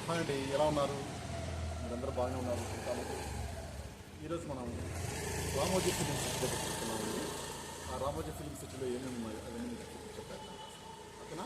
Hi అండి, ఎలా ఉన్నారు? మీరందరూ బాగానే ఉన్నారు కాబట్టి ఈరోజు మనం రామోజీ ఫిలిం సిటీ దగ్గర చూస్తున్నామండి. ఆ రామోజీ ఫిలిం సిటీలో ఏమేమి ఉన్నాయి అవన్నీ మీకు చెప్పాను. ఓకేనా?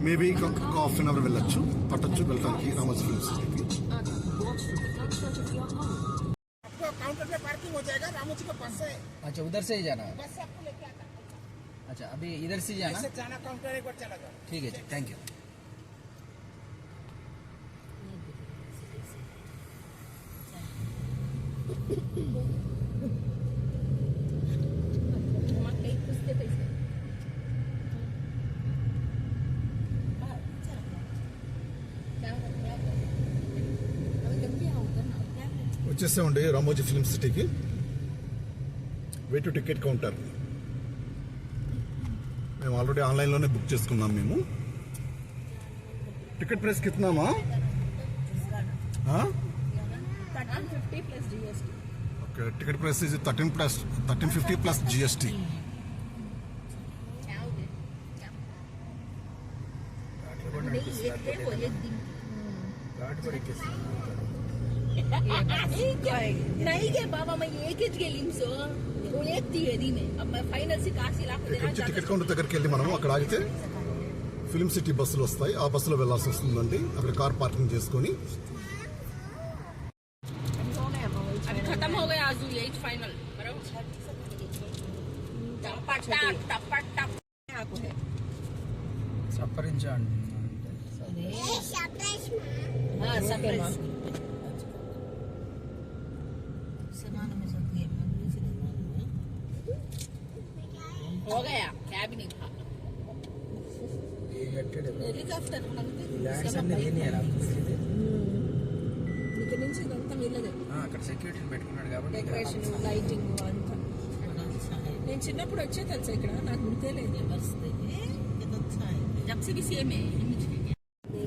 మేబీ ఒక హాఫ్ అన్ అవర్ వెళ్ళొచ్చు, పట్టొచ్చు వెళ్ళడానికి రామోజీ ఫిలిం సిటీకి. काउंटर पे पार्किंग हो जाएगा, रामोजी का बस है। अच्छा, उधर से ही जाना है। बस से आपको लेके आता है। अच्छा, अभी इधर से जाना। ऐसे जाना, काउंटर एक बार चला जाओ। ठीक है, थैंक यू। వచ్చేసామండి రామోజీ ఫిలిం సిటీకి. Way to ticket counter. మేము ఆల్రెడీ ఆన్లైన్లోనే బుక్ చేసుకున్నాం. మేము టికెట్ ప్రైస్ కితనామా? 1350 plus GST. Okay, ticket price is 1350 plus GST. नहीं के बाबा, मैं एक ही गेली सो वो एक थी यदि में अब मैं फाइनल से काशी लाख देना चाहता हूं. టికెట్ కౌంటర్ దగ్గరికి వెళ్ళి మనం అక్కడ ఆగితే ఫిలిం సిటీ బస్సులు వస్తాయి. ఆ బస్సులో వెళ్ళాల్సి వస్తుందండి. అక్కడ కార్ పార్కింగ్ చేసుకొని. अभी खत्म हो गया आजू यही फाइनल बराबर. टपटा टपटा आको है సప్పరించండి. हां सरप्राइज हो गया कैबिन था हेलीकाप्टर ఇక్కడ నుంచి ఇదంతా వెళ్ళదు. అక్కడ సెక్యూరిటీని పెట్టుకున్నాడు కాబట్టి డెకరేషన్ లైటింగ్ అంతా. నేను చిన్నప్పుడు వచ్చే తెలుసా ఇక్కడ, నాకు గుర్తే లేదు. जब से भी सेम है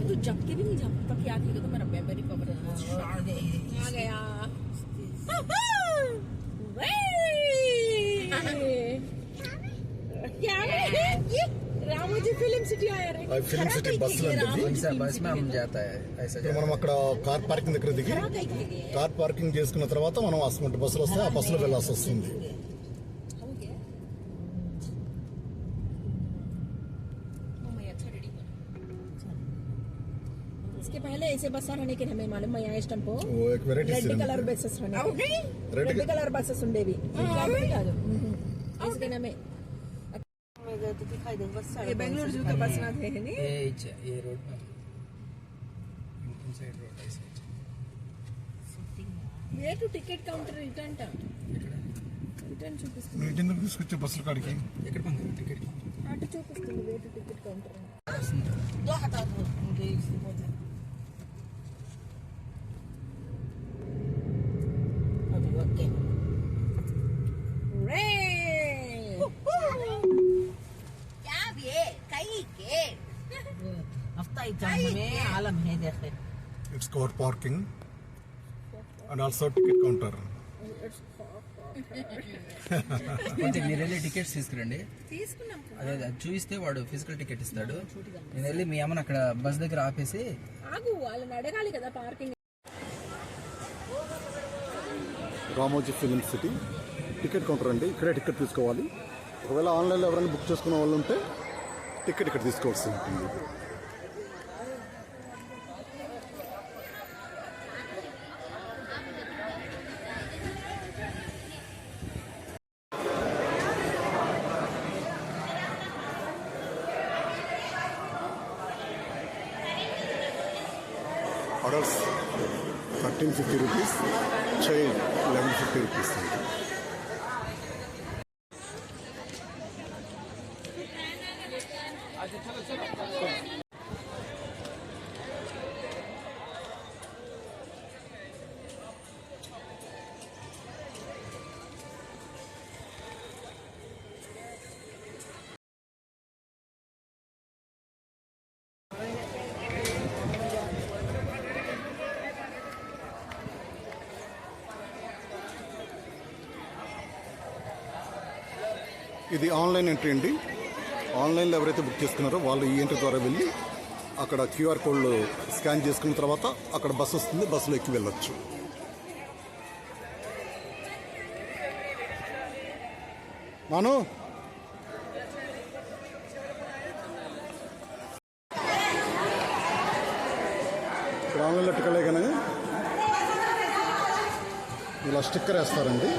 तो जब के भी नहीं जब तक याद नहीं तो मेरा मेमोरी पावर आ गया. क्या है रामोजी फिल्म सिटी आया रे. ఫిలిం సిటీ బస్సులో बस में हम जाता है ऐसा ఇప్పుడు మనం అక్కడ కార్ పార్కింగ్ దగ్గర దిగి కార్ పార్కింగ్ చేసుకున్న తర్వాత మనం అసలు బస్సులు వస్తాయి. ఆ బస్సులో వెళ్ళాల్సి వస్తుంది. इसके पहले ऐसे बस रहने के हमें मालूम है. यहाँ स्टैंड वो एक वेराइटी रेड कलर बसेस रहने रेड कलर बसेस ఉండేవి. కాదు इसके नाम ये बेंगलुरु जू का बस ना थे नहीं ये रोड पर इनसाइड रोड ऐसे ये तो टिकट काउंटर रिटर्न टा రిటర్న్ చూపిస్తుంది. నువ్వు ఎందుకు తీసుకొచ్చే బస్సుల కాడికి? ఎక్కడ పంది టికెట్ అటు చూపిస్తుంది way to ticket counter. Okay రే क्या ये कई के हफ्ता ही में आलम है देखे. It's car parking. and also ticket counter. కొంచెం మీరు వెళ్ళి టికెట్స్ తీసుకురండి. తీసుకున్నాం. అదే అది చూపిస్తే వాడు ఫిజికల్ టికెట్ ఇస్తాడు. నేను వెళ్ళి మీ అమ్మని అక్కడ బస్ దగ్గర ఆపేసి ఆగు, వాళ్ళని అడగాలి కదా parking. Ramoji film city ticket counter అండి. ఇక్కడే టికెట్ తీసుకోవాలి. ఒకవేళ ఆన్లైన్లో ఎవరైనా బుక్ చేసుకునే వాళ్ళు ఉంటే టికెట్ ఇక్కడ తీసుకోవాల్సి ఉంటుంది. Adults 1350 rupees, child 1150 rupees. ఇది ఆన్లైన్ ఎంట్రీ అండి. ఆన్లైన్లో ఎవరైతే బుక్ చేసుకున్నారో వాళ్ళు ఈ ఎంట్రీ ద్వారా వెళ్ళి అక్కడ క్యూఆర్ కోడ్ స్కాన్ చేసుకున్న తర్వాత అక్కడ బస్సు వస్తుంది, బస్సులో ఎక్కి వెళ్ళొచ్చు. నాను ఇక్కడ ఆన్లైన్లో టికెట్లే కానీ ఇలా స్టిక్కర్ వేస్తారండి.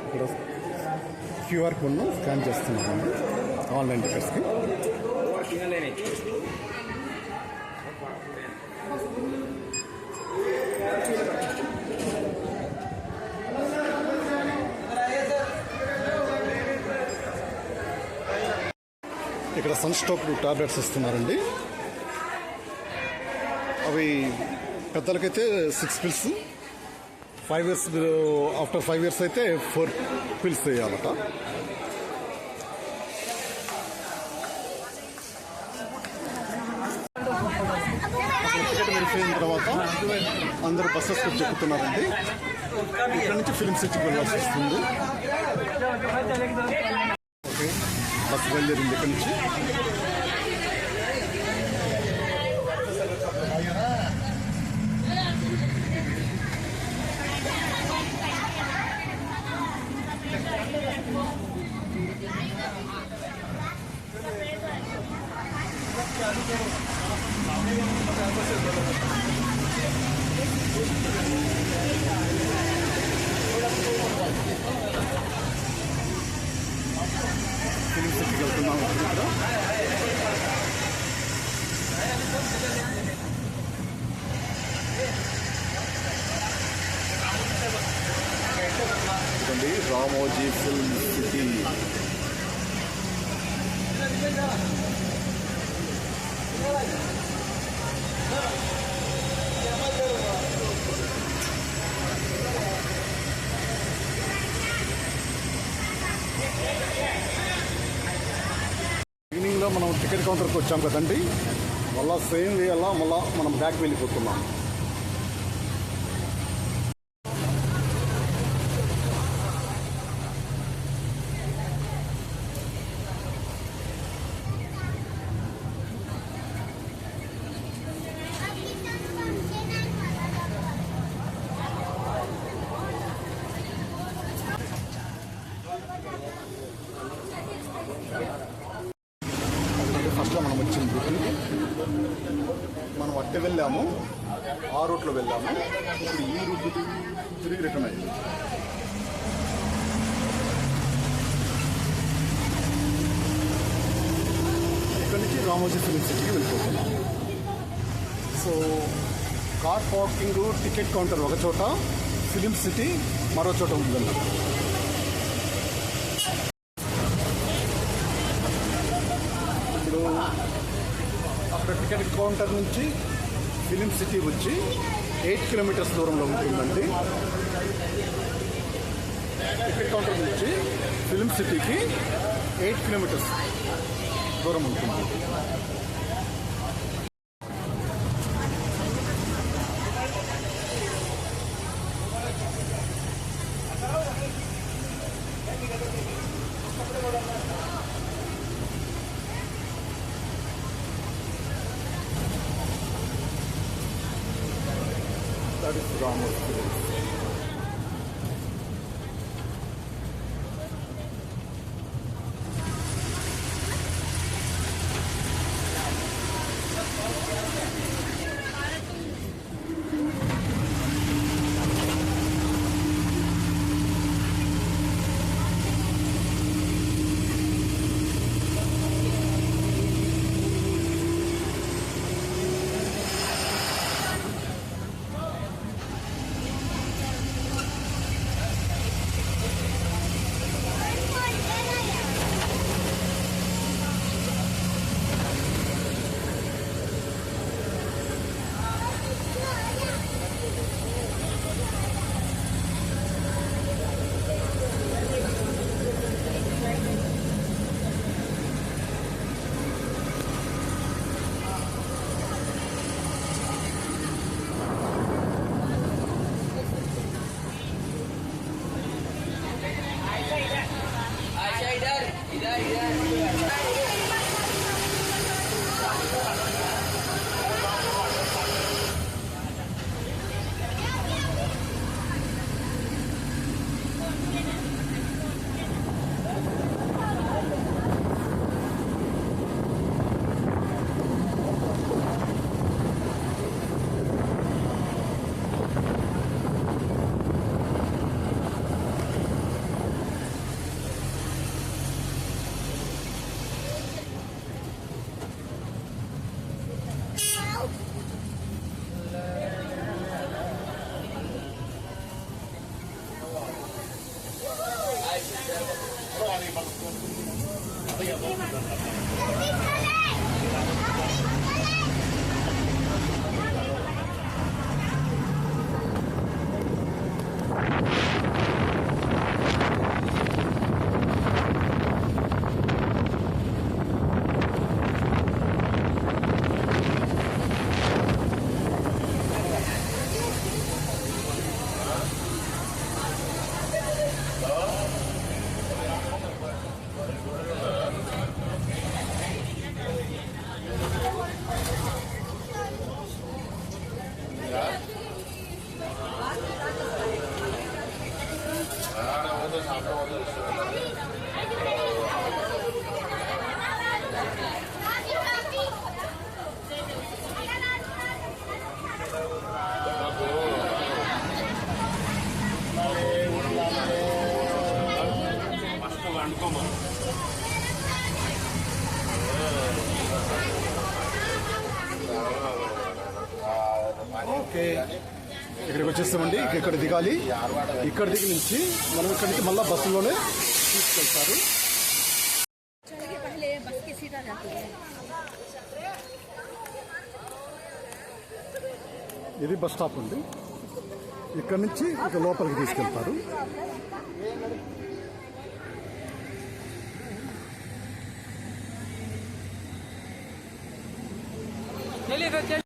ఇక్కడ క్యూఆర్ కోడ్ను స్కాన్ చేస్తున్నామండి ఆన్లైన్ టికెట్స్కి. ఇక్కడ సన్ స్ట్రోక్ టాబ్లెట్స్ ఇస్తున్నారండి. అవి పెద్దలకైతే 6 పిల్స్, 5 years ఆఫ్టర్ 5 years అయితే 4 పిల్స్ వేయాలట. టికెట్ వెరిఫై అయిన తర్వాత అందరూ బస్సెస్ చెక్కుతున్నారండి. ఇక్కడ నుంచి ఫిలిం సిటీకి వెళ్ళాల్సి వస్తుంది. ఓకే, బస్సు బయలుదేరింది ఇక్కడ నుంచి. ఫిలిం సిటీకి వెళ్తున్నాము. ఇదండి రామోజీ ఫిల్మ్ సిటీ. ఈవినింగ్లో మనం టికెట్ కౌంటర్కి వచ్చాం కదండి, మళ్ళీ సేమ్ వేయాలా, మళ్ళీ మనం బ్యాక్ వెళ్ళిపోతున్నాం. ఫస్ట్లో మనం వచ్చింది మనం అట్టే వెళ్ళాము, ఆ రూట్లో వెళ్ళాము. ఇప్పుడు ఈ రూట్ తిరిగి రిటర్న్ అయ్యింది. ఇక్కడి నుంచి రామోజీ ఫిలిం సిటీకి వెళ్ళిపోతున్నాం. So car parking, ticket counter ఒక చోట, ఫిలిం సిటీ మరో చోట ఉంటుందండి. ఇప్పుడు అక్కడ టికెట్ కౌంటర్ నుంచి ఫిలిం సిటీ వచ్చి 8 కిలోమీటర్స్ దూరంలో ఉంటుందండి. టికెట్ కౌంటర్ నుంచి ఫిల్మ్ సిటీకి 8 కిలోమీటర్స్ దూరం ఉంటుంది. That is Ramos Films. Okay, ఇక్కడికి వచ్చేస్తామండి. ఇక్కడ దిగాలి. ఇక్కడ దిగి నుంచి మనం ఇక్కడి నుంచి మళ్ళీ బస్సులోనే తీసుకెళ్తారు. ఇది బస్ స్టాప్ అండి. ఇక్కడ నుంచి ఇక లోపలికి తీసుకెళ్తారు. चलिए